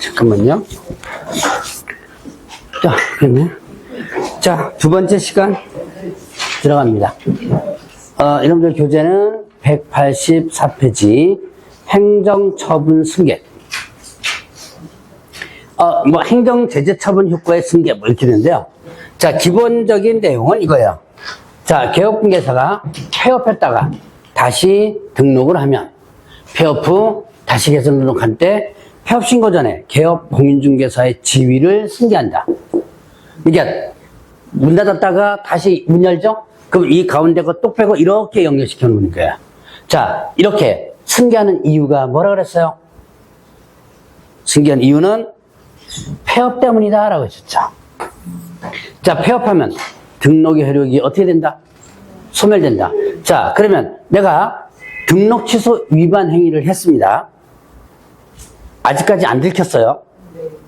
잠깐만요. 자, 그러네. 자, 두 번째 시간 들어갑니다. 여러분들 교재는 184페이지 행정처분 승계. 뭐 행정제재처분 효과의 승계 뭐 이렇게 되는데요. 자, 기본적인 내용은 이거예요. 자, 개업공개사가 폐업했다가 다시 등록을 하면 폐업 후 다시 개설 등록할 때 폐업 신고 전에 개업공인중개사의 지위를 승계한다. 그러니까 문 닫았다가 다시 문 열죠? 그럼 이 가운데 거 똑 빼고 이렇게 연결시켜 놓는 거예요. 자, 이렇게 승계하는 이유가 뭐라 그랬어요? 승계한 이유는 폐업 때문이다 라고 했었죠. 자, 폐업하면 등록의 효력이 어떻게 된다? 소멸된다. 자, 그러면 내가 등록 취소 위반 행위를 했습니다. 아직까지 안 들켰어요.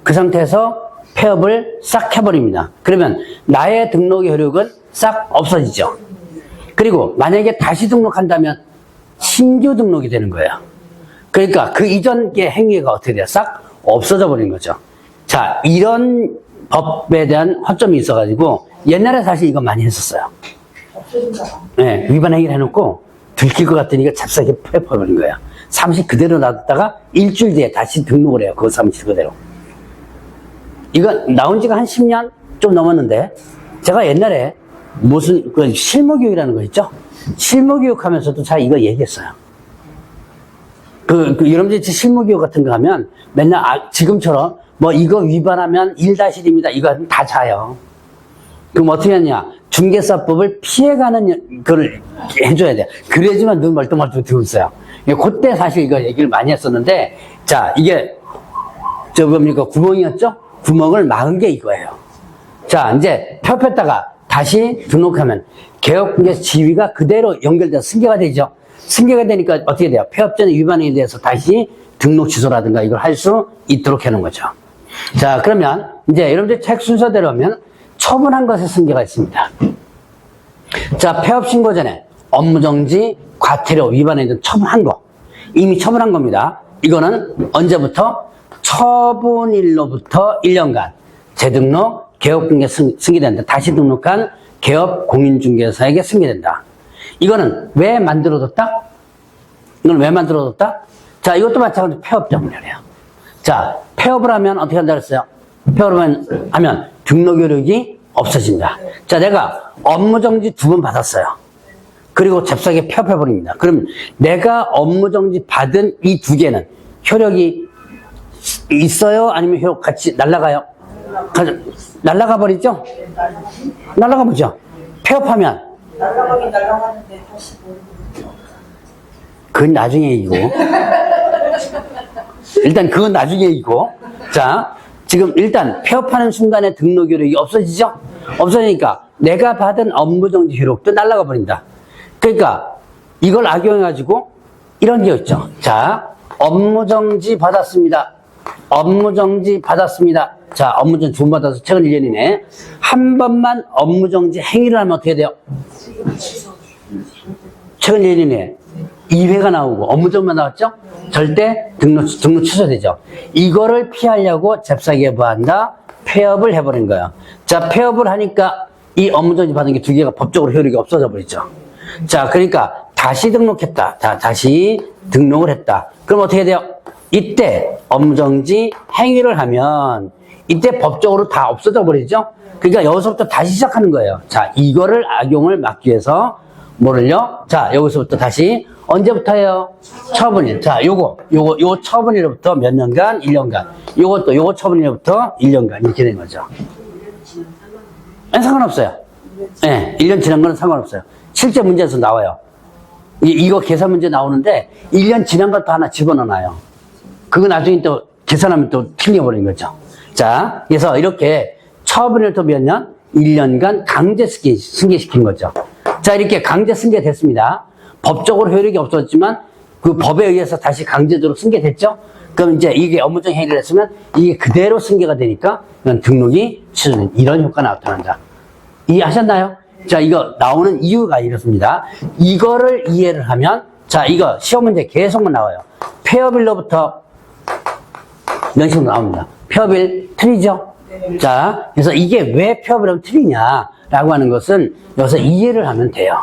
그 상태에서 폐업을 싹 해버립니다. 그러면 나의 등록의 효력은 싹 없어지죠. 그리고 만약에 다시 등록한다면 신규 등록이 되는 거예요. 그러니까 그 이전의 행위가 어떻게 돼요? 싹 없어져 버린 거죠. 자, 이런 법에 대한 허점이 있어가지고 옛날에 사실 이거 많이 했었어요. 네, 위반 행위를 해놓고 들킬 것 같으니까 찹싸게 폐업해버린 거예요. 사무실 그대로 놔뒀다가 일주일 뒤에 다시 등록을 해요. 그 사무실 그대로. 이거 나온 지가 한 10년 좀 넘었는데 제가 옛날에 무슨 그 실무교육이라는 거 있죠? 실무교육 하면서도 잘 이거 얘기했어요. 여러분들이 실무교육 같은 거 하면 맨날 지금처럼 뭐 이거 위반하면 1-1입니다. 이거 다 자요. 그럼 어떻게 하냐? 중개사법을 피해가는 거를 해줘야 돼. 그래야지만 눈 멀뚱멀뚱 들고 있어요. 그때 사실 이거 얘기를 많이 했었는데, 자, 이게, 뭡니까? 구멍이었죠? 구멍을 막은 게 이거예요. 자, 이제 폐업했다가 다시 등록하면 개업공개사 지위가 그대로 연결돼서 승계가 되죠. 승계가 되니까 어떻게 돼요? 폐업 전에 위반에 대해서 다시 등록 취소라든가 이걸 할 수 있도록 해놓은 거죠. 자, 그러면 이제 여러분들 책 순서대로 하면 처분한 것의 승계가 있습니다. 자, 폐업 신고 전에 업무정지, 과태료 위반에 대한 처분한 거. 이미 처분한 겁니다. 이거는 언제부터? 처분일로부터 1년간 재등록, 개업공개 승계된다. 다시 등록한 개업공인중개사에게 승계된다. 이거는 왜 만들어뒀다? 이건 왜 만들어뒀다? 자, 이것도 마찬가지로 폐업 때문에 그래요. 자, 폐업을 하면 어떻게 한다 그랬어요? 폐업을 하면 등록 효력이 없어진다. 자, 내가 업무정지 2번 받았어요. 그리고 잽싸게 폐업해버립니다. 그럼 내가 업무정지 받은 이 2개는 효력이 있어요? 아니면 효력 같이 날아가요? 날아가 버리죠? 날아가 보죠. 폐업하면 날아가긴 날아가는데 다시 그건 나중에 얘기고 일단 그건 나중에 얘기고 자, 지금 일단 폐업하는 순간에 등록 효력이 없어지죠? 없어지니까 내가 받은 업무정지 효력도 날아가 버린다. 그러니까 이걸 악용해가지고 이런 게 있죠. 자, 업무정지 받았습니다. 업무정지 받았습니다. 자, 업무정지 2번 받아서 최근 1년이네. 한 번만 업무정지 행위를 하면 어떻게 돼요? 최근 1년이네. 2회가 나오고 업무정지만 나왔죠? 절대 등록 취소되죠. 이거를 피하려고 잽싸게 뭐 한다? 폐업을 해버린 거예요. 자, 폐업을 하니까 이 업무정지 받은 게 2개가 법적으로 효력이 없어져 버리죠. 자, 그러니까 다시 등록했다. 다시 등록을 했다. 그럼 어떻게 돼요? 이때 업무정지 행위를 하면 이때 법적으로 다 없어져 버리죠? 그러니까 여기서부터 다시 시작하는 거예요. 자, 이거를 악용을 막기 위해서 뭐를요? 자, 여기서부터 다시 언제부터예요? 처분일. 자, 요거 처분일로부터 몇 년간? 1년간. 요거 처분일로부터 1년간. 이렇게 된 거죠. 상관없어요. 네, 1년 지난 거는 상관없어요. 실제 문제에서 나와요. 이거 계산 문제 나오는데 1년 지난 것도 하나 집어넣어놔요. 그거 나중에 또 계산하면 또 틀려버린 거죠. 자, 그래서 이렇게 처분일부터 몇 년? 1년간 강제 승계시킨 거죠. 자, 이렇게 강제 승계됐습니다. 법적으로 효력이 없었지만 그 법에 의해서 다시 강제적으로 승계됐죠? 그럼 이제 이게 업무적 행위를 했으면 이게 그대로 승계가 되니까 등록이 취소된 이런 효과가 나타난다. 이해하셨나요? 자, 이거 나오는 이유가 이렇습니다. 이거를 이해를 하면 자, 이거 시험 문제 계속만 나와요. 폐업일로부터 식으로 나옵니다. 폐업일 틀리죠? 자, 그래서 이게 왜 폐업이라고 틀리냐라고 하는 것은 여기서 이해를 하면 돼요.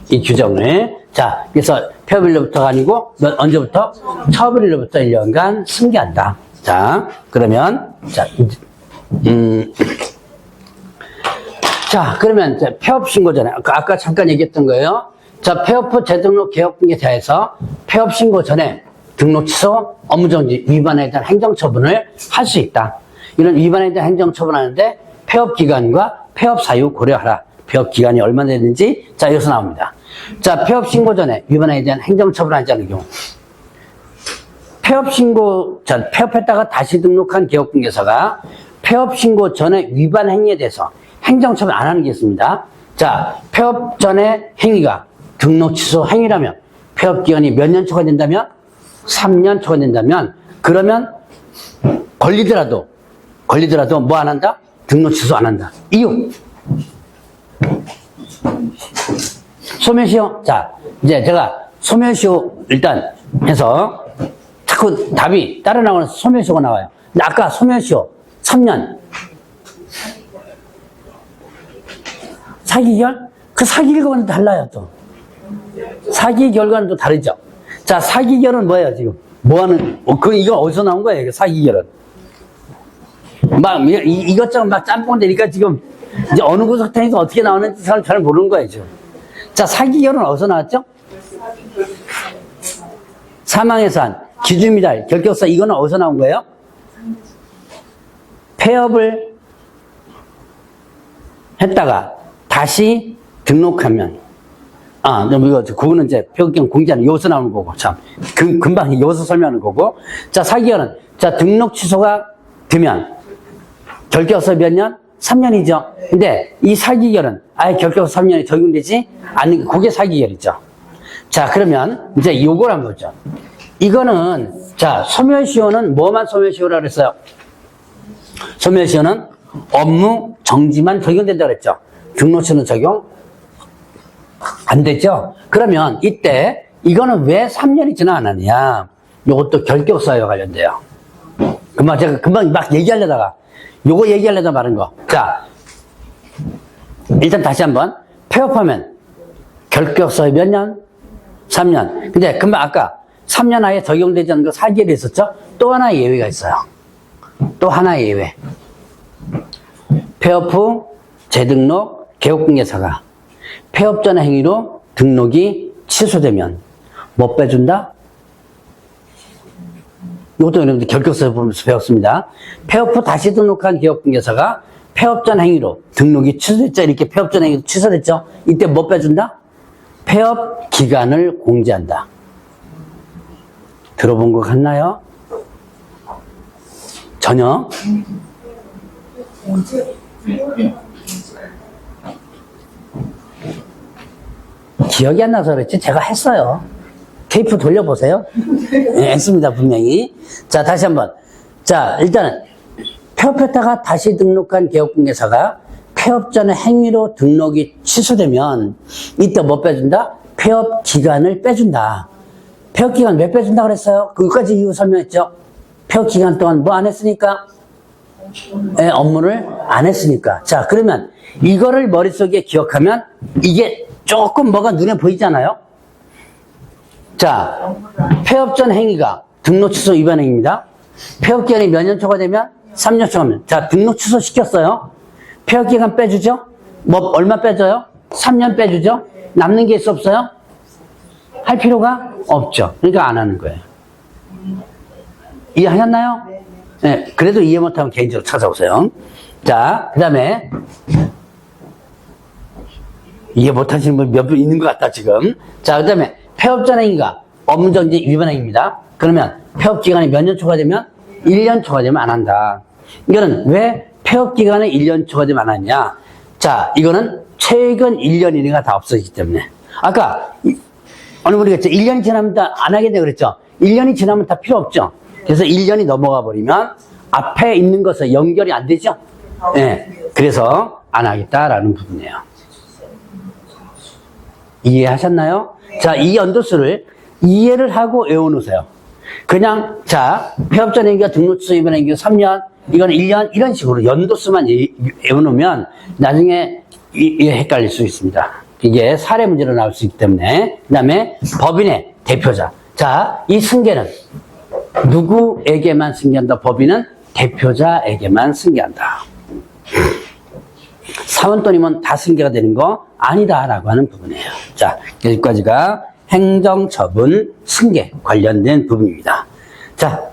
이 규정을. 자, 그래서 폐업일로부터가 아니고 언제부터? 처분일로부터 1년간 승계한다. 자, 그러면 자, 그러면 이제 폐업 신고 전에 아까 잠깐 얘기했던 거예요. 자, 폐업 후 재등록 개업등에 대해서 폐업 신고 전에 등록 취소, 업무정지 위반에 대한 행정처분을 할 수 있다. 이런 위반에 대한 행정처분하는데 폐업 기간과 폐업 사유 고려하라. 폐업 기간이 얼마나 되는지 자 여기서 나옵니다. 자, 폐업 신고 전에 위반에 대한 행정처분하지 않은 경우 폐업 신고 전 폐업했다가 다시 등록한 개업등기사가 폐업 신고 전에 위반 행위에 대해서 행정처분 안 하는 게 있습니다. 자, 폐업 전의 행위가 등록 취소 행위라면 폐업 기간이 몇 년 초과된다면 3년 초과된다면 그러면 걸리더라도 뭐 안 한다? 등록 취소 안 한다. 이유 소멸시효. 자, 이제 제가 소멸시효 일단 해서 자꾸 답이 따라 나오는 소멸시효가 나와요. 근데 아까 소멸시효 3년 사기 결? 그 사기 결과는 달라요, 또. 사기 결과는 또 다르죠. 자, 사기 결은 뭐예요, 지금? 뭐 하는, 이거 어디서 나온 거예요, 사기 결은? 이것저것 막 짬뽕 되니까 지금, 이제 어느 구석탱이에서 어떻게 나오는지 잘 모르는 거예요, 지금. 자, 사기 결은 어디서 나왔죠? 사망해산, 기준미달, 결격사, 이거는 어디서 나온 거예요? 폐업을 했다가, 다시 등록하면, 그거는 이제 표기경 공지하는 여기서 나오는 거고, 참. 금방 여기서 설명하는 거고. 자, 사기결은, 자, 등록 취소가 되면, 결격서 몇 년? 3년이죠. 근데 이 사기결은 아예 결격서 3년이 적용되지 않는, 그게 사기결이죠. 자, 그러면 이제 요걸 한번 보죠. 이거는, 자, 소멸시효는 뭐만 소멸시효라고 그랬어요? 소멸시효는 업무 정지만 적용된다고 그랬죠. 등록처는 적용 안 되죠. 그러면 이때 이거는 왜 3년이 지나 안 하느냐? 이것도 결격사유와 관련돼요. 제가 금방 막 얘기하려다가 요거 얘기하려다 말은 거. 자, 일단 다시 한번 폐업하면 결격사유 몇 년? 3년. 근데 금방 아까 3년 안에 적용되지 않는 거 사기일이 있었죠? 또 하나의 예외가 있어요. 또 하나의 예외. 폐업 후 재등록 개업등기사가 폐업 전의 행위로 등록이 취소되면 뭐 빼준다? 이것도 여러분들 결격서 보면서 배웠습니다. 폐업 후 다시 등록한 개업등기사가 폐업 전 행위로 등록이 취소됐죠. 이렇게 폐업 전 행위로 취소됐죠. 이때 뭐 빼준다? 폐업 기간을 공지한다. 들어본 것 같나요? 전혀? 기억이 안 나서 그랬지 제가 했어요. 테이프 돌려보세요. 네, 했습니다, 분명히. 자, 다시 한번. 자, 일단은 폐업했다가 다시 등록한 개업등기사가 폐업 전의 행위로 등록이 취소되면 이때 뭐 빼준다? 폐업 기간을 빼준다. 폐업 기간 왜 빼준다 그랬어요? 그것까지 이유 설명했죠. 폐업 기간 동안 뭐 안 했으니까? 네, 업무를 안 했으니까. 자, 그러면 이거를 머릿속에 기억하면 이게 조금 뭐가 눈에 보이잖아요. 자, 폐업 전 행위가 등록 취소 위반 행위입니다. 폐업 기간이 몇 년 초과되면? 3년 초과면. 자, 등록 취소 시켰어요. 폐업 기간 빼주죠? 뭐, 얼마 빼줘요? 3년 빼주죠? 남는 게 있어 없어요? 할 필요가 없죠. 그러니까 안 하는 거예요. 이해하셨나요? 네. 그래도 이해 못하면 개인적으로 찾아오세요. 자, 그 다음에, 이해 못하시는 분 몇 분 있는 것 같다, 지금. 자, 그 다음에, 폐업 전 행위가 업무정지 위반 행위입니다. 그러면 폐업 기간이 몇 년 초과되면? 1년 초과되면 안 한다. 이거는 왜 폐업 기간에 1년 초과되면 안 하냐? 자, 이거는 최근 1년 이내가 다 없어지기 때문에. 아까 어느 분이 그랬죠. 1년이 지나면 다 안 하게 돼 그랬죠. 1년이 지나면 다 필요 없죠. 그래서 1년이 넘어가 버리면 앞에 있는 것에 연결이 안 되죠. 예. 네, 그래서 안 하겠다라는 부분이에요. 이해하셨나요? 자, 이 연도수를 이해를 하고 외워놓으세요. 그냥, 자, 폐업자 연기와 등록취소 위반 연기 3년, 이건 1년, 이런 식으로 연도수만 외워놓으면 나중에 헷갈릴 수 있습니다. 이게 사례 문제로 나올 수 있기 때문에. 그 다음에 법인의 대표자. 자, 이 승계는 누구에게만 승계한다? 법인은 대표자에게만 승계한다. 사원돈이면 다 승계가 되는 거 아니다라고 하는 부분이에요. 자, 여기까지가 행정처분 승계 관련된 부분입니다. 자,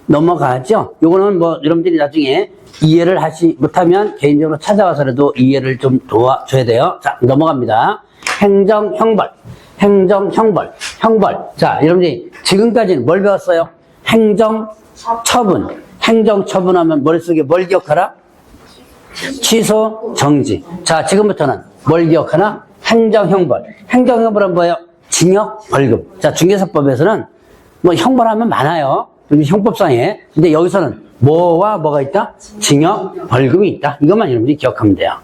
넘어가죠. 요거는 뭐 여러분들이 나중에 이해를 하지 못하면 개인적으로 찾아와서라도 이해를 좀 도와줘야 돼요. 자, 넘어갑니다. 행정형벌, 행정형벌, 형벌. 자, 여러분들이 지금까지는 뭘 배웠어요? 행정처분. 행정처분하면 머릿속에 뭘 기억하라? 취소, 정지. 자, 지금부터는 뭘 기억하나? 행정형벌. 행정형벌은 뭐예요? 징역, 벌금. 자, 중개사법에서는 뭐 형벌하면 많아요. 형법상에. 근데 여기서는 뭐와 뭐가 있다? 징역, 벌금이 있다. 이것만 여러분들이 기억하면 돼요.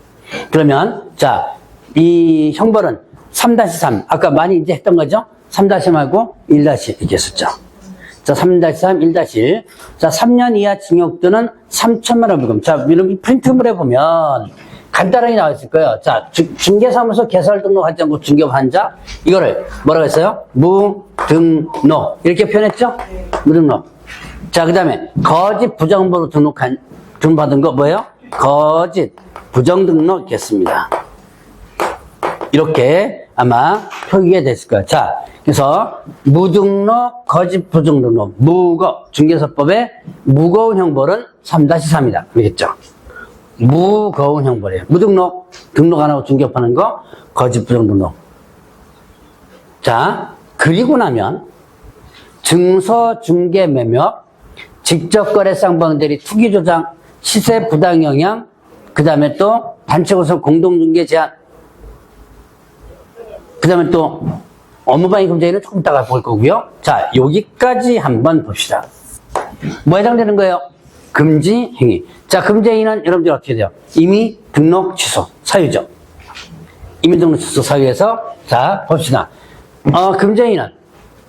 그러면, 자, 이 형벌은 3-3. 아까 많이 이제 했던 거죠? 3-3하고 1- 이렇게 했었죠. 자, 3-3, 1-1. 자, 3년 이하 징역 또는 3천만 원 벌금. 자, 여러분 프린트물에 보면 간단하게 나와 있을 거예요. 자, 중개사무소 개설 등록하지 않고 중개업 환자. 이거를 뭐라고 했어요? 무등록. 이렇게 표현했죠? 무등록. 자, 그 다음에 거짓 부정부로 등록받은 거 뭐예요? 거짓 부정등록 했습니다. 이렇게 아마 표기가 됐을 거예요. 자, 그래서 무등록, 거짓 부정등록, 중개사법의 무거운 형벌은 3-3이다. 알겠죠? 무거운 형벌이에요. 무등록, 등록 안 하고 중개업하는 거, 거짓 부정등록. 자, 그리고 나면 증서 중개 매매업, 직접 거래 쌍방대리 투기 조장, 시세 부당 영향, 그 다음에 또 단체 구성 공동 중개 제한, 그 다음에 또 업무방해 금지는 조금 이따가 볼 거고요. 자, 여기까지 한번 봅시다. 뭐 해당되는 거예요? 금지 행위. 자, 금지 행위는 여러분들 어떻게 돼요? 이미 등록 취소 사유죠. 이미 등록 취소 사유에서 자, 봅시다. 금지 행위는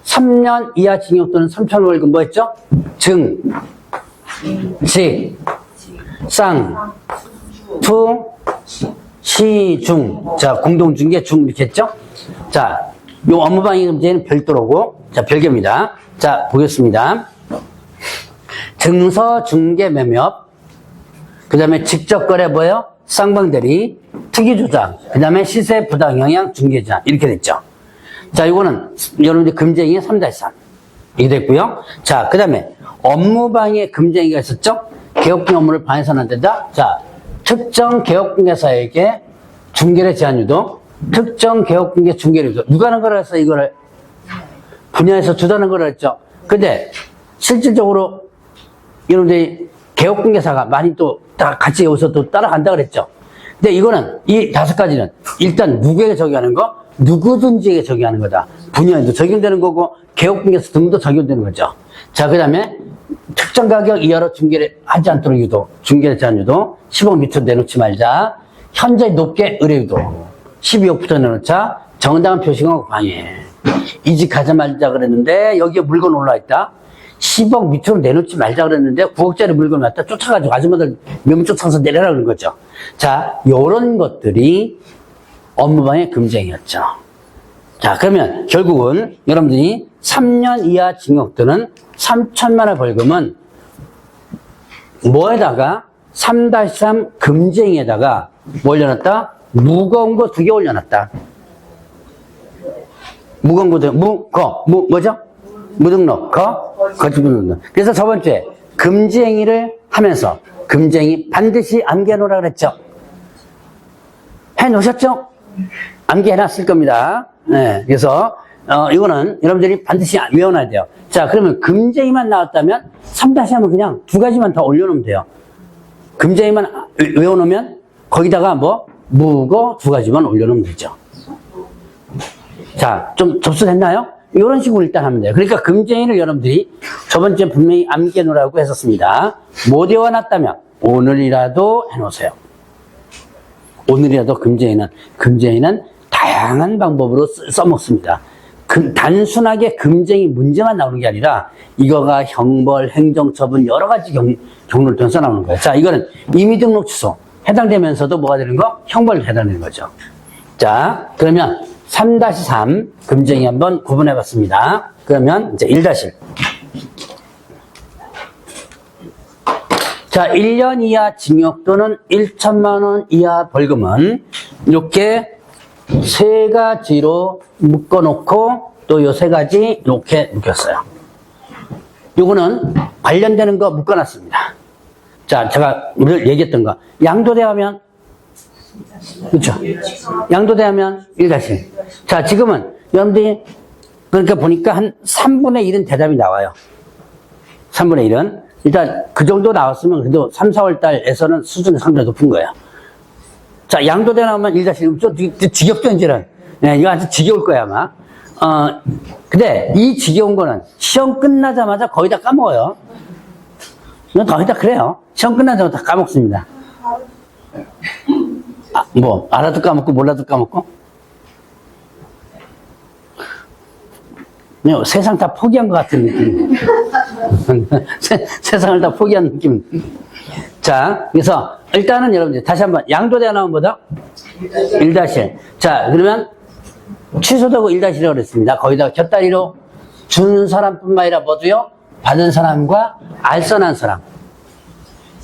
3년 이하 징역 또는 3천원 벌금 뭐 했죠? 증, 직, 쌍, 투, 시, 중. 자, 공동중개 중 이렇게 했죠? 자, 요 업무방해 금지는 별도로고, 자, 별개입니다. 자, 보겠습니다. 증서 중개 매매업, 그 다음에 직접 거래 뭐예요? 쌍방대리, 투기 조장, 그 다음에 시세 부당 영향 중개 제한 이렇게 됐죠. 자, 이거는 여러분들 금지행위 3-3 이게 됐고요. 자, 그 다음에 업무방해 금지행위가 있었죠. 개업중 업무를 방해서는 안 된다. 자, 특정 개업중개사에게 중개를 제한 유도, 특정 개업중개 중개를 유도. 누가 하는 거라 해서 이거를 분야에서 주도하는 거라 했죠. 근데 실질적으로 여러분들이 개업중개사가 많이 또 다 같이 여기서 또 따라간다 그랬죠. 근데 이거는 이 5가지는 일단 누구에게 적용하는 거? 누구든지에게 적용하는 거다. 분야에도 적용되는 거고 개업중개사 등도 적용되는 거죠. 자, 그 다음에 특정 가격 이하로 중개를 하지 않도록 유도, 중개를 제한 유도, 10억 밑으로 내놓지 말자, 현저히 높게 의뢰 유도, 12억부터 내놓자, 정당한 표시하고 방해. 이직하자마자 그랬는데 여기에 물건 올라있다. 10억 밑으로 내놓지 말자 그랬는데 9억짜리 물건 갖다 쫓아가지고 아줌마들 명 쫓아서 내려라 그런 거죠. 자, 요런 것들이 업무방해 금지행위였죠. 자, 그러면 결국은 여러분들이 3년 이하 징역 또는 3천만 원 벌금은 뭐에다가 3-3 금지행위에다가 뭐 올려놨다? 무거운 거 2개 올려놨다. 무거운 거, 뭐죠? 무등록, 거짓 무등록. 그래서 저번주에 금지행위를 하면서 금지행위 반드시 암기해놓으라 그랬죠. 해놓으셨죠? 암기해놨을 겁니다. 네, 그래서 이거는 여러분들이 반드시 외워놔야 돼요. 자, 그러면 금지행위만 나왔다면 3-하면 그냥 2가지만 더 올려놓으면 돼요. 금지행위만 외워놓으면 거기다가 뭐 무거 2가지만 올려놓으면 되죠. 자, 좀 접수됐나요? 이런 식으로 일단 하면 돼요. 그러니까 금지행위를 여러분들이 저번주에 분명히 암기해놓으라고 했었습니다. 못 외워놨다면 오늘이라도 해놓으세요. 오늘이라도 금지행위는 다양한 방법으로 써먹습니다. 단순하게 금쟁이 문제만 나오는 게 아니라 이거가 형벌, 행정처분 여러 가지 경로를 통해서 나오는 거예요. 자, 이거는 임의등록 취소 해당되면서도 뭐가 되는 거? 형벌 해당되는 거죠. 자, 그러면 3-3 금쟁이 한번 구분해 봤습니다. 그러면 이제 1-1. 자, 1년 이하 징역 또는 1천만 원 이하 벌금은 이렇게 세 가지로 묶어놓고 또 요 세 가지 이렇게 묶였어요. 요거는 관련되는 거 묶어놨습니다. 자, 제가 오늘 얘기했던 거. 양도대하면 그렇죠. 양도대하면 1-1. 자, 지금은 여러분들이 그러니까 보니까 한 3분의 1은 대답이 나와요. 3분의 1은. 일단 그 정도 나왔으면 그래도 3, 4월 달에서는 수준이 상당히 높은 거예요. 자, 양도대 나오면 1-1. 좀 지겹죠, 이제는. 네, 이거 아주 지겨울 거야, 아마. 근데 이 지겨운 거는 시험 끝나자마자 거의 다 까먹어요. 거의 다 그래요. 시험 끝나자마자 다 까먹습니다. 뭐, 알아도 까먹고, 몰라도 까먹고. 그냥 세상 다 포기한 것 같은 느낌. 세상을 다 포기한 느낌. 자, 그래서 일단은 여러분들 다시 한번 양도대가 나오면 뭐다? 1-1. 자, 그러면 취소되고 1-1이라고 그랬습니다. 거기다가 곁다리로 준 사람뿐만 아니라 모두요, 받은 사람과 알선한 사람.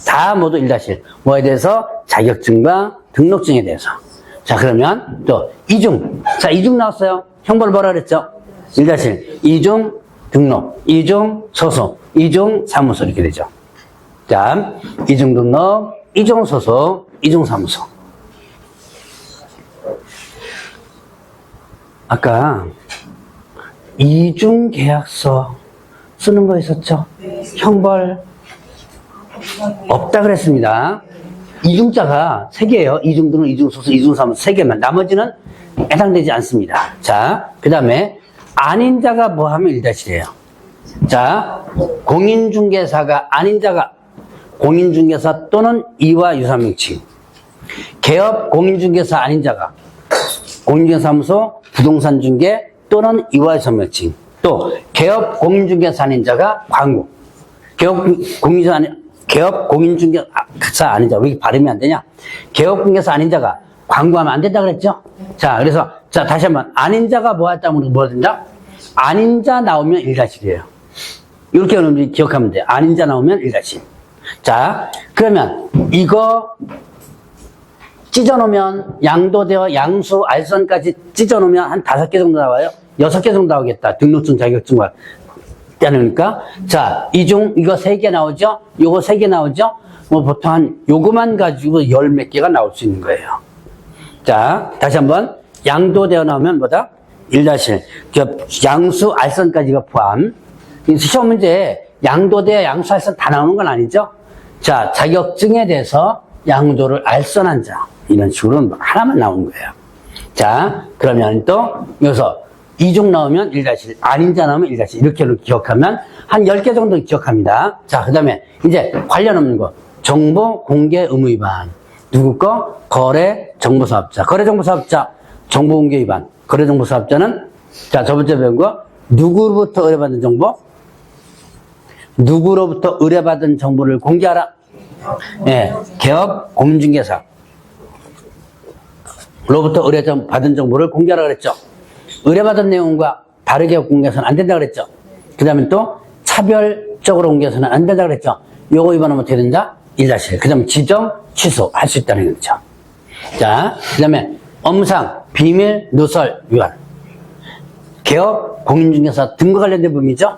다 모두 1-1. 뭐에 대해서? 자격증과 등록증에 대해서. 자, 그러면 또 이중. 자, 이중 나왔어요. 형벌 뭐라 그랬죠? 1-1. 이중 등록, 이중 소속, 이중 사무소 이렇게 되죠. 자, 이중 등록, 이중 소속, 이중 사무소. 아까 이중 계약서 쓰는 거 있었죠? 형벌 없다 그랬습니다. 이중자가 3개예요. 이중 등록, 이중 소속, 이중 사무소 3개만. 나머지는 해당되지 않습니다. 자, 그 다음에 아닌 자가 뭐 하면 1-1이에요. 자, 공인중개사가 아닌 자가 공인중개사 또는 이와 유사명칭. 개업 공인중개사 아닌 자가 공인중개사무소, 부동산중개 또는 이와 유사명칭. 또 개업 공인중개사 아닌 자가 광고. 개업 공인중개사 아닌 자. 왜 이렇게 발음이 안 되냐? 개업 공인중개사 아닌 자가 광고하면 안 된다 그랬죠? 자, 그래서 자, 다시 한번 아닌 자가 뭐 했다면 뭐 된다? 아닌 자 나오면 1-1이에요. 이렇게 여러분들이 기억하면 돼요. 아닌 자 나오면 1-1. 자, 그러면 이거 찢어놓으면 양도되어 양수 알선까지 찢어놓으면 한 5개 정도 나와요. 6개 정도 나오겠다. 등록증 자격증과 그러니까 자, 이중 이거 3개 나오죠? 요거 3개 나오죠? 뭐 보통 한 요거만 가지고 10몇 개가 나올 수 있는 거예요. 자, 다시 한번 양도되어 나오면 뭐다? 1-1. 양수 알선까지가 포함. 시험 문제에 양도되어 양수 알선 다 나오는 건 아니죠? 자, 자격증에 대해서 양도를 알선한 자. 이런 식으로 하나만 나오는 거예요. 자, 그러면 또 여기서 이중 나오면 1-1, 아닌 자 나오면 1-1. 이렇게 기억하면 한 10개 정도 기억합니다. 자, 그 다음에 이제 관련 없는 거. 정보 공개 의무 위반. 누구 거? 거래 정보 사업자. 거래 정보 사업자. 정보 공개 위반. 거래 정보 사업자는 자, 저번주에 배운 거. 누구로부터 의뢰받은 정보? 누구로부터 의뢰받은 정보를 공개하라. 예, 개업 공인중개사. 로부터 의뢰받은 정보를 공개하라 그랬죠. 의뢰받은 내용과 다르게 공개해서는 안 된다 그랬죠. 그 다음에 또 차별적으로 공개해서는 안 된다 그랬죠. 요거 위반하면 어떻게 된다? 1-1. 그 다음에 지정, 취소 할 수 있다는 거죠. 자, 그 다음에 업무상 비밀 누설 위반. 개업 공인중개사 등과 관련된 부분이죠.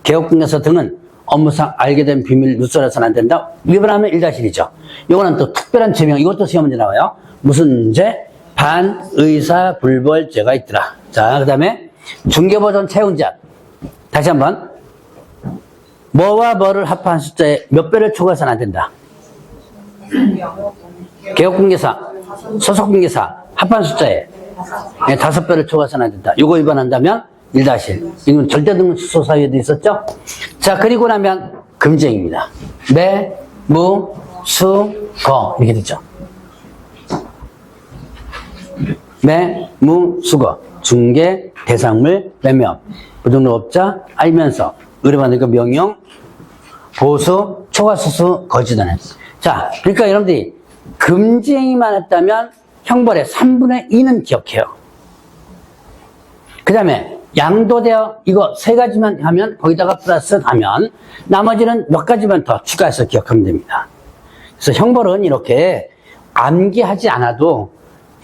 개업 공인중개사 등은 업무상 알게 된 비밀 누설해서는 안 된다. 위반하면 1-1이죠. 요거는 또 특별한 죄명. 이것도 시험 문제 나와요. 무슨 죄? 반의사불벌죄가 있더라. 자, 그 다음에 중개보전 채용자. 다시 한번. 뭐와 뭐를 합한 숫자에 몇 배를 초과해서는 안 된다. 개업공개사, 소속공개사 합한 숫자에 5배를 초과해서는 안 된다. 요거 위반한다면 1-1. 이건 절대등록 취소 사유에도 있었죠? 자, 그리고 나면 금쟁입니다. 매, 무, 수, 거. 이렇게 되죠. 매, 무, 수거. 중개, 대상물, 매매, 부등록업자, 알면서, 의뢰받는 그 명령, 보수, 초과수수, 거짓언해. 자, 그러니까 여러분들이 금지행위만 했다면 형벌의 3분의 2는 기억해요. 그 다음에 양도되어 이거 3가지만 하면 거기다가 플러스 하면 나머지는 몇 가지만 더 추가해서 기억하면 됩니다. 그래서 형벌은 이렇게 암기하지 않아도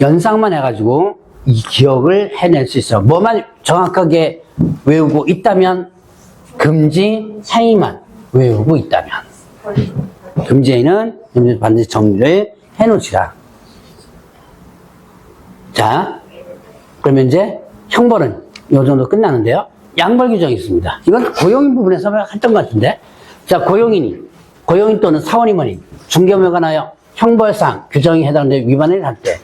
연상만 해가지고 이 기억을 해낼 수 있어요. 뭐만 정확하게 외우고 있다면 금지 행위만 외우고 있다면 금지 행위는 반드시 정리를 해놓으시라. 자, 그러면 이제 형벌은 이 정도 끝나는데요. 양벌 규정이 있습니다. 이건 고용인 부분에서 했던 것 같은데. 자, 고용인 또는 사원임원이 중개업에 관하여 형벌상 규정이 해당되는 위반을 할 때.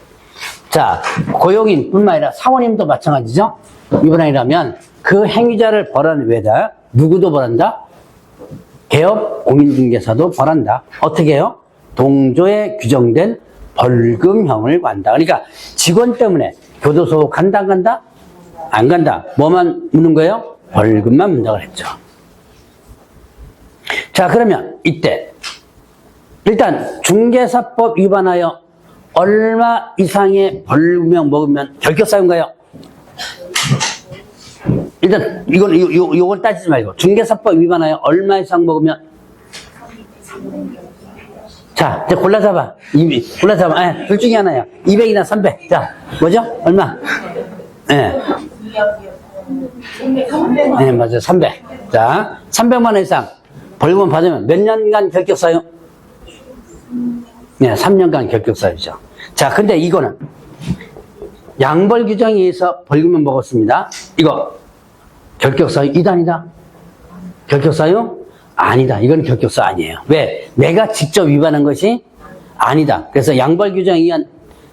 자, 고용인뿐만 아니라 사원임도 마찬가지죠. 위반이라면 그 행위자를 벌하는 외에다 누구도 벌한다? 개업 공인중개사도 벌한다. 어떻게 해요? 동조에 규정된 벌금형을 관다. 그러니까 직원 때문에 교도소 간다 안 간다? 안 간다. 뭐만 묻는 거예요? 벌금만 문다고 했죠. 자, 그러면 이때 일단 중개사법 위반하여 얼마 이상의 벌금형 먹으면 결격사유인가요? 일단 요걸 따지지 말고 중개사법 위반하여 얼마 이상 먹으면 자, 이제 골라잡아. 골라잡아. 둘 중에 하나야. 200이나 300. 자, 뭐죠? 얼마? 예. 네, 맞아요. 300. 자, 300만 원 이상 벌금 받으면 몇 년간 결격사유? 네, 3년간 결격사유죠. 자, 근데 이거는 양벌 규정에 의해서 벌금을 먹었습니다. 이거 결격사유 이단이다. 결격사유? 아니다. 이건 결격사 아니에요. 왜? 내가 직접 위반한 것이 아니다. 그래서 양벌 규정에 의한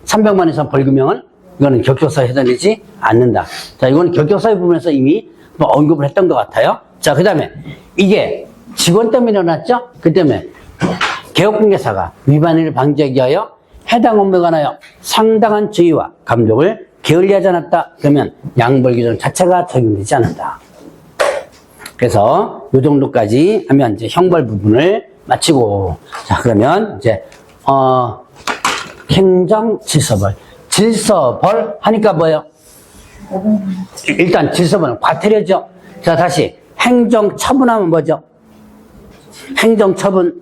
300만 원 이상 벌금형은 이거는 결격사에 해당되지 않는다. 자, 이거는 결격사유 부분에서 이미 뭐 언급을 했던 것 같아요. 자, 그 다음에 이게 직원 때문에 일어났죠? 그 때문에 개업공개사가 위반을 방지하기 위하여 해당 업무에 관하여 상당한 주의와 감독을 게을리하지 않았다. 그러면 양벌 규정 자체가 적용되지 않는다. 그래서 이 정도까지 하면 이제 형벌 부분을 마치고, 자, 그러면 이제 행정 질서벌. 질서벌 하니까 뭐예요? 일단 질서벌은 과태료죠. 자, 다시 행정처분하면 뭐죠? 행정처분.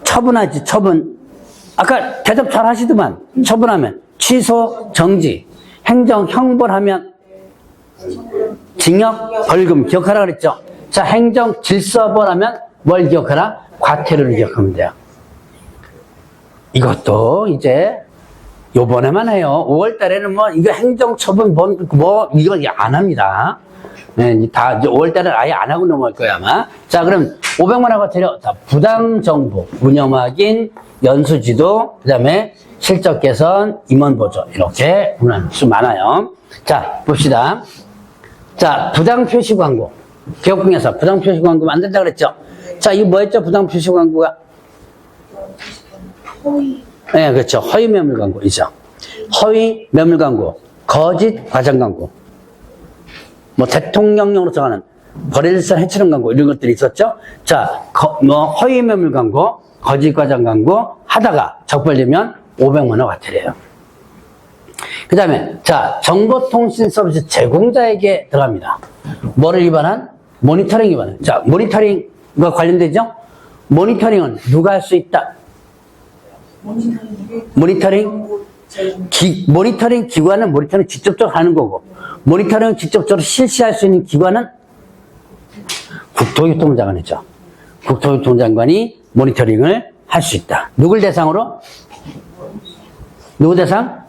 처분하지, 처분. 아까 대답 잘 하시더만. 처분하면 취소, 정지. 행정 형벌하면 징역, 벌금 기억하라 그랬죠. 자, 행정 질서벌 하면 뭘 기억하라? 과태료를 기억하면 돼요. 이것도 이제 요번에만 해요. 5월 달에는 뭐 이거 행정처분 뭐 이거 안 합니다. 네, 다 이제 5월 달에는 아예 안 하고 넘어갈 거야 아마. 자, 그럼 500만 원 과태료. 자, 부당 정보, 운영 확인, 연수 지도, 그다음에 실적 개선, 임원 보조 이렇게 분할 수 많아요. 자, 봅시다. 자, 부당 표시 광고. 개업공개사 부당 표시 광고 안 된다 그랬죠? 자, 이거 뭐였죠? 부당 표시 광고가? 네, 그렇죠. 허위 매물 광고이죠. 허위 매물 광고, 거짓 과장 광고, 뭐 대통령령으로 정하는 거래일선 해치는 광고 이런 것들이 있었죠. 자, 허위 매물 광고, 거짓 과장 광고 하다가 적발되면 500만 원 과태료예요. 그 다음에 자, 정보통신 서비스 제공자에게 들어갑니다. 뭐를 위반한? 모니터링 위반한. 자, 모니터링과 관련되죠? 모니터링은 누가 할 수 있다? 모니터링 기관은 모니터링 직접적으로 하는 거고, 모니터링 직접적으로 실시할 수 있는 기관은 국토교통장관이죠. 국토교통장관이 모니터링을 할 수 있다. 누굴 대상으로? 누구 대상?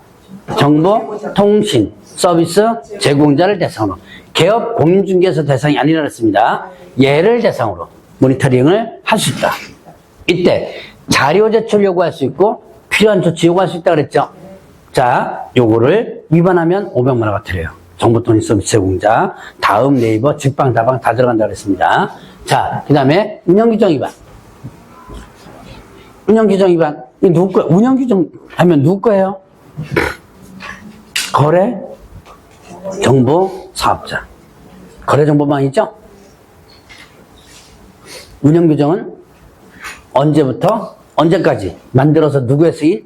정보통신 서비스 제공자를 대상으로. 개업 공인중개사 대상이 아니라 그랬습니다. 얘를 대상으로 모니터링을 할 수 있다. 이때 자료 제출 요구할 수 있고 필요한 조치 요구할 수 있다 그랬죠. 자, 요거를 위반하면 500만 원 과태료예요. 정보통신 서비스 제공자. 다음 네이버 직방 다방 다 들어간다 그랬습니다. 자, 그 다음에 운영규정 위반. 운영규정 위반. 이게 누구 거예요? 운영규정 하면 누구 거예요? 거래 정보 사업자. 거래 정보망 있죠? 운영 규정은 언제부터 언제까지 만들어서 누구의 쓰인?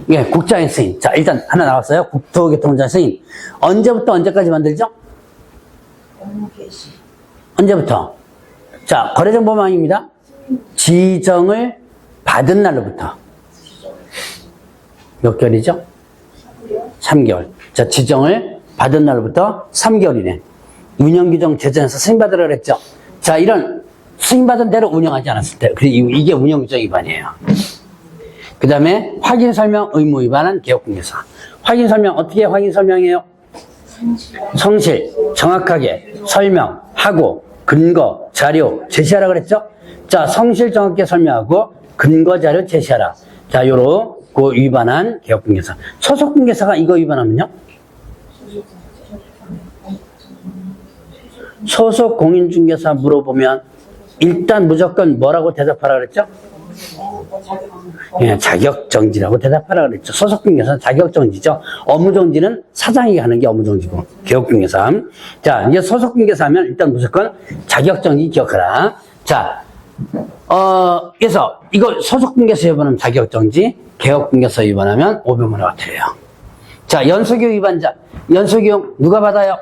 예, 국장의 쓰인. 자, 일단 하나 나왔어요. 국토교통부장 쓰인. 언제부터 언제까지 만들죠? 업무 개시. 언제부터? 자, 거래정보망입니다. 지정을 받은 날로부터. 몇 개월이죠? 3개월. 자, 지정을 받은 날로부터 3개월이네. 운영규정 제정에서 승인받으라 그랬죠? 자, 이런 승인받은 대로 운영하지 않았을 때. 이게 운영규정 위반이에요. 그 다음에 확인설명 의무 위반한 개업공개사. 확인설명, 어떻게 확인설명해요? 성실, 정확하게 설명하고 근거, 자료 제시하라 그랬죠? 자, 성실 정확하게 설명하고 근거, 자료 제시하라. 자, 요거 위반한 개업공개사. 소속공개사가 이거 위반하면요? 소속 공인중개사 물어보면 일단 무조건 뭐라고 대답하라 그랬죠? 예, 자격정지라고 대답하라 그랬죠. 소속공개사는 자격정지죠. 업무정지는 사장이 하는 게 업무정지고, 개업공개사. 자, 이제 소속공개사 하면 일단 무조건 자격정지 기억하라. 자, 그래서 이거 소속공개사 위반하면 자격정지, 개업공개사 위반하면 500만 원 같아요. 자, 연소교육 위반자. 연소교육 누가 받아요?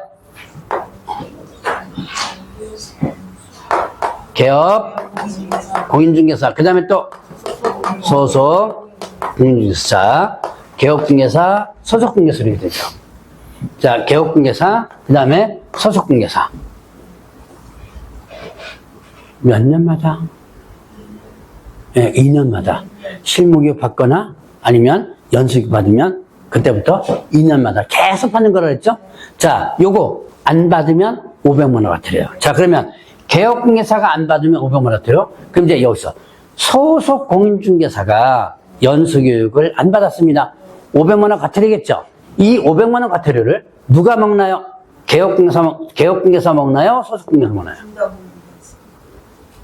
개업, 공인중개사. 그 다음에 또 소속 공인중개사, 개업중개사, 소속공개사 이렇게 되죠. 자, 개업공개사, 그 다음에 소속공개사. 몇 년마다? 예, 2년마다 실무교육 받거나 아니면 연수교육 받으면 그때부터 2년마다 계속 받는 거라 했죠? 자, 요거 안 받으면 500만 원 같아요. 자, 그러면 개업공개사가 안 받으면 500만 원 같아요. 그럼 이제 여기서 소속 공인중개사가 연수교육을 안 받았습니다. 500만 원 과태료겠죠? 이 500만 원 과태료를 누가 먹나요? 개업공개사 먹나요? 소속공개사 먹나요?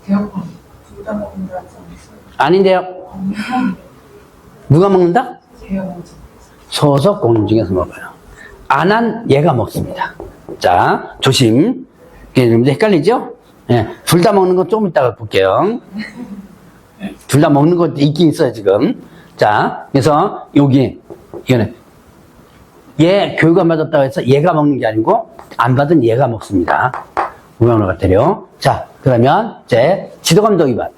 둘 다 먹는다 하지 않았어요? 아닌데요. 누가 먹는다? 소속 공인중개사 먹어요. 안 한 얘가 먹습니다. 자, 조심. 좀 헷갈리죠? 예, 둘 다 먹는 건 조금 이따가 볼게요. 둘 다 먹는 것도 있긴 있어요, 지금. 자, 그래서 이거는 얘 교육 안 받았다고 해서 얘가 먹는 게 아니고 안 받은 얘가 먹습니다. 500만 원 같아요. 자, 그러면 이제 지도감독 위반.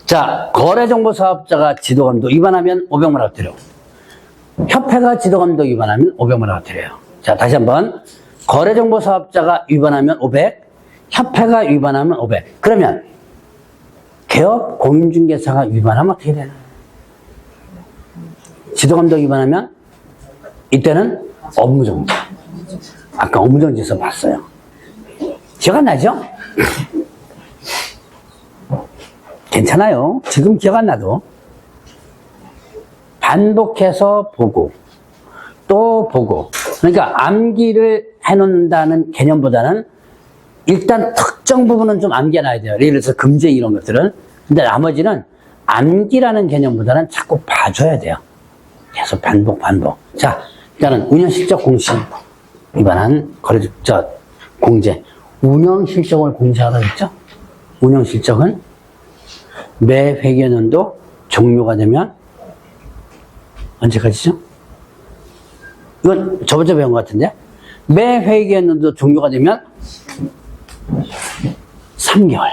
자, 거래정보사업자가 지도감독 위반하면 500만 원 같아요. 협회가 지도감독 위반하면 500만 원 같아요. 자, 다시 한번. 거래정보사업자가 위반하면 500, 협회가 위반하면 500. 그러면 개업 공인중개사가 위반하면 어떻게 되나요? 지도감독 위반하면 이때는 업무정지. 아까 업무정지에서 봤어요. 기억 안 나죠? 괜찮아요. 지금 기억 안 나도. 반복해서 보고 또 보고. 그러니까 암기를 해놓는다는 개념보다는 일단 특정 부분은 좀 암기해놔야 돼요. 예를 들어서 금쟁이 이런 것들은. 근데 나머지는 암기라는 개념보다는 자꾸 봐줘야 돼요. 계속 반복. 자, 일단은 운영실적 공시 위반한 공제. 운영실적을 공시하라 했죠? 운영실적은 매 회계연도 종료가 되면 언제까지죠? 이건 저번에 배운 것 같은데? 매 회계연도 종료가 되면 3개월.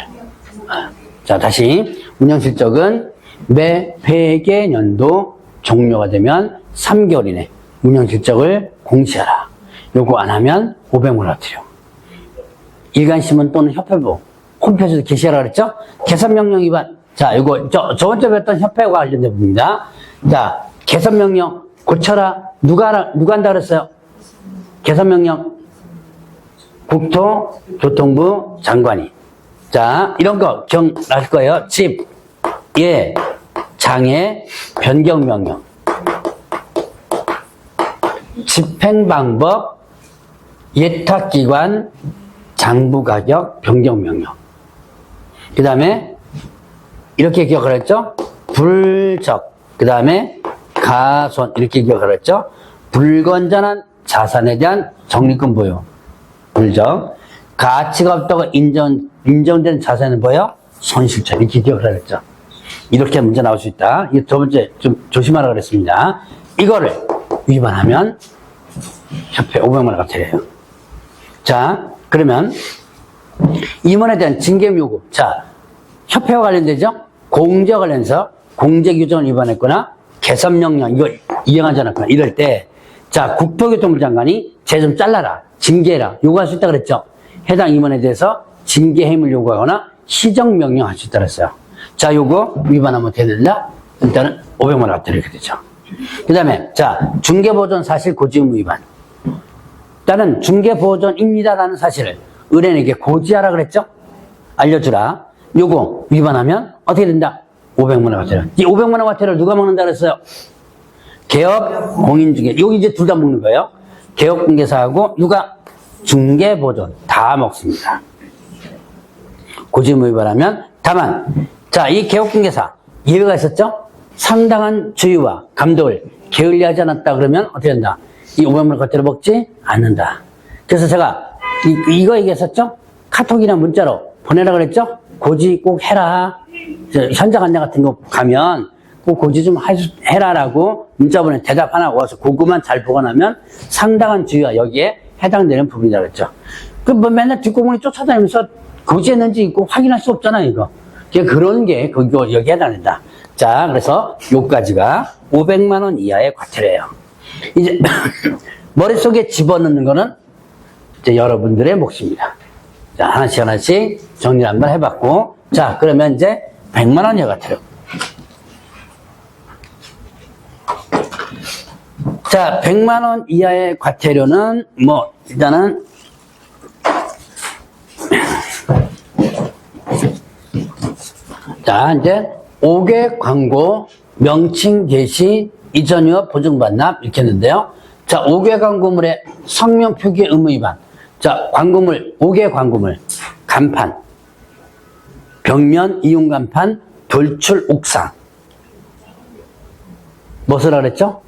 자, 다시. 운영실적은 매 회계연도 종료가 되면 3개월이네. 운영실적을 공시하라. 요거 안 하면 500만 원 같아요. 일간신문 또는 협회부 홈페이지에서 게시하라 그랬죠? 개선명령 위반. 자, 요거 저번주에 배웠던 협회와 관련된 부분입니다. 자, 개선명령 고쳐라. 누가 한다 그랬어요? 개선명령 국토교통부 장관이. 자, 이런 거 기억나실 거예요. 집, 예, 장애, 변경명령. 집행방법, 예탁기관, 장부가격, 변경명령. 그 다음에 이렇게 기억을 했죠? 불적, 그 다음에 가손 이렇게 기억을 했죠. 불건전한 자산에 대한 적립금 보유. 불정. 가치가 없다고 인정된 자산은 뭐예요? 손실처. 이렇게 기억을 하랬죠. 이렇게 문제 나올 수 있다. 이게 두 번째 좀 조심하라 그랬습니다. 이거를 위반하면 협회 500만 원 과태료예요. 자, 그러면 임원에 대한 징계 요구. 자, 협회와 관련되죠? 공제와 관련해서 공제 규정을 위반했거나 개선 명령 이걸 이행하지 않았거나 이럴 때, 자, 국토교통부 장관이 쟤 좀 잘라라, 징계해라 요구할 수 있다 그랬죠. 해당 임원에 대해서 징계 해임을 요구하거나 시정 명령할 수 있다 그랬어요. 자, 요거 위반하면 어떻게 된다? 일단은 500만 원 과태료 이렇게 되죠. 그 다음에 자, 중개보존 사실 고지 의무 위반. 일단은 중개보존입니다라는 사실을 의뢰인에게 고지하라 그랬죠. 알려주라. 요거 위반하면 어떻게 된다? 500만 원 과태료. 이 500만 원 과태료를 누가 먹는다 그랬어요? 개업, 공인중개. 여기 이제 둘 다 먹는 거예요. 개업공개사하고 누가? 중개보존 다 먹습니다. 고지 의무 위반하면 다만, 자, 이 개업공개사 예외가 있었죠? 상당한 주의와 감독을 게을리하지 않았다 그러면 어떻게 된다? 이 500만 원 과태료 먹지 않는다. 그래서 제가 이거 얘기했었죠? 카톡이나 문자로 보내라 그랬죠? 고지 꼭 해라. 현장 안내 같은 거 가면 꼭 고지 좀 해라라고 문자 보내 대답 하나 와서 그거만 잘 보고 나면 상당한 주의와 여기에 해당되는 부분이라고 그랬죠. 그 뭐 맨날 뒷공문이 쫓아다니면서 고지했는지 있고 확인할 수 없잖아요, 이거. 그런 게 그거 여기에 해당된다. 자, 그래서 요까지가 500만 원 이하의 과태료예요. 이제 머릿속에 집어넣는 거는 이제 여러분들의 몫입니다. 자, 하나씩 정리를 한번 해봤고, 자, 그러면 이제 100만 원 이하 과태료. 자, 100만 원 이하의 과태료는 뭐 일단은 자, 이제 5개 광고 명칭 게시 이전 유업 보증 반납 이렇게 했는데요. 자, 5개 광고물의 성명 표기 의무 위반. 자, 광고물 5개 광고물 간판, 벽면 이용 간판, 돌출 옥상. 뭐 쓰라 그랬죠?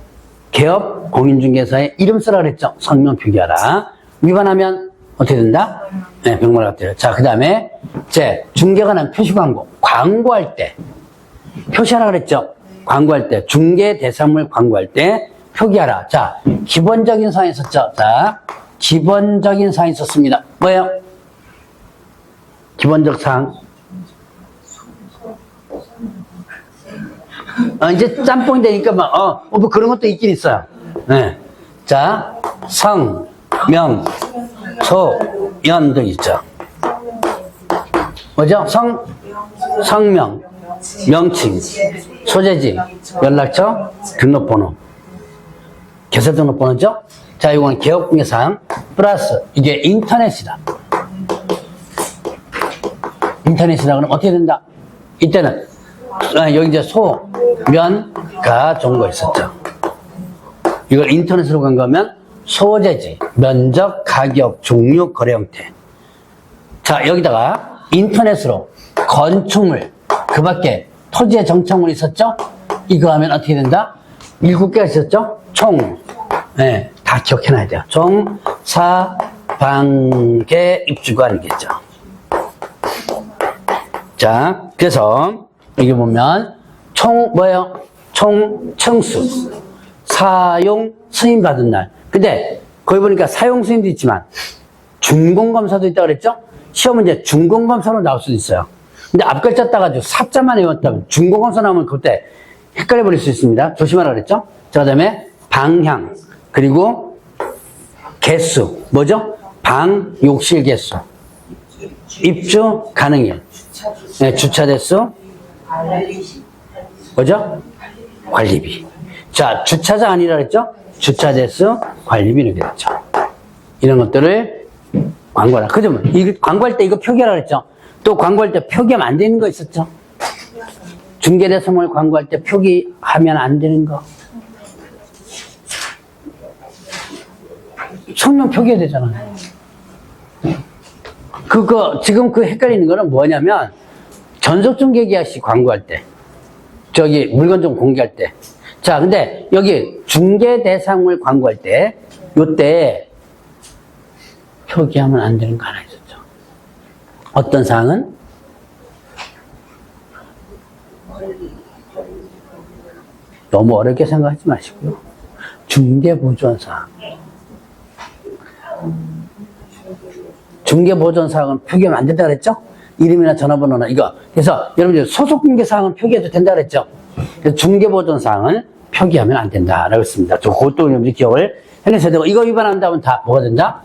개업 공인중개사의 이름 쓰라 그랬죠? 성명 표기하라. 위반하면 어떻게 된다? 네, 100만 원 과태료. 자, 그 다음에 제 중개가 난 표시 광고. 광고할 때 표시하라 그랬죠? 광고할 때, 중개 대상물 광고할 때 표기하라. 자, 기본적인 사항이 있었죠? 자, 기본적인 사항이 있었습니다. 뭐예요? 기본적 사항. 이제 짬뽕이 되니까 뭐 그런 것도 있긴 있어요. 네. 자, 성, 명, 소, 연 등 있죠. 뭐죠? 성명, 명칭, 소재지, 연락처, 등록번호. 개설 등록번호죠? 자, 이거는 개업공개사항 플러스 이게 인터넷이다. 인터넷이다 그러면 어떻게 된다? 이때는 여기 이제 소, 면, 가 좋은 거 있었죠. 이걸 인터넷으로 간 거면 소재지, 면적, 가격, 종류, 거래 형태. 자, 여기다가 인터넷으로 건축물, 그 밖에 토지의 정착물이 있었죠? 이거 하면 어떻게 된다? 7개가 있었죠? 총, 네, 다 기억해놔야 돼요. 총, 사, 방, 개, 입주관이겠죠. 자, 그래서 여기 보면 총 뭐예요? 총 청수, 사용 승인 받은 날. 근데 거기 보니까 사용 승인도 있지만 준공검사도 있다고 그랬죠? 시험 문제 준공검사로 나올 수도 있어요. 근데 앞글자 따가지고 사자만 외웠다면 준공검사 나오면 그때 헷갈려 버릴 수 있습니다. 조심하라 그랬죠? 자, 그 다음에 방향, 그리고 개수, 뭐죠? 방, 욕실 개수, 입주 가능일, 네, 주차 대수, 뭐죠? 관리비. 자, 주차장 아니라 그랬죠? 주차 대수, 관리비 이렇게 됐죠. 이런 것들을 광고하라. 그죠? 광고할 때 이거 표기하라 그랬죠? 또 광고할 때 표기하면 안 되는 거 있었죠? 중개대상물 광고할 때 표기하면 안 되는 거. 성명 표기해야 되잖아요. 지금 헷갈리는 거는 뭐냐면, 전속중개계약시 광고할 때, 저기 물건 좀 공개할 때, 자, 근데 여기 중개 대상물 광고할 때, 요때 표기하면 안 되는 거 하나 있었죠. 어떤 사항은? 너무 어렵게 생각하지 마시고요. 중개보존사항. 중개보존사항은 표기하면 안 된다 그랬죠? 이름이나 전화번호나 이거. 그래서 여러분들 소속공개사항은 표기해도 된다 그랬죠? 그래서 중개보존사항은 표기하면 안 된다라고 했습니다. 그것도 여러분들 기억을 해내셔야 되고, 이거 위반한다면 다 뭐가 된다?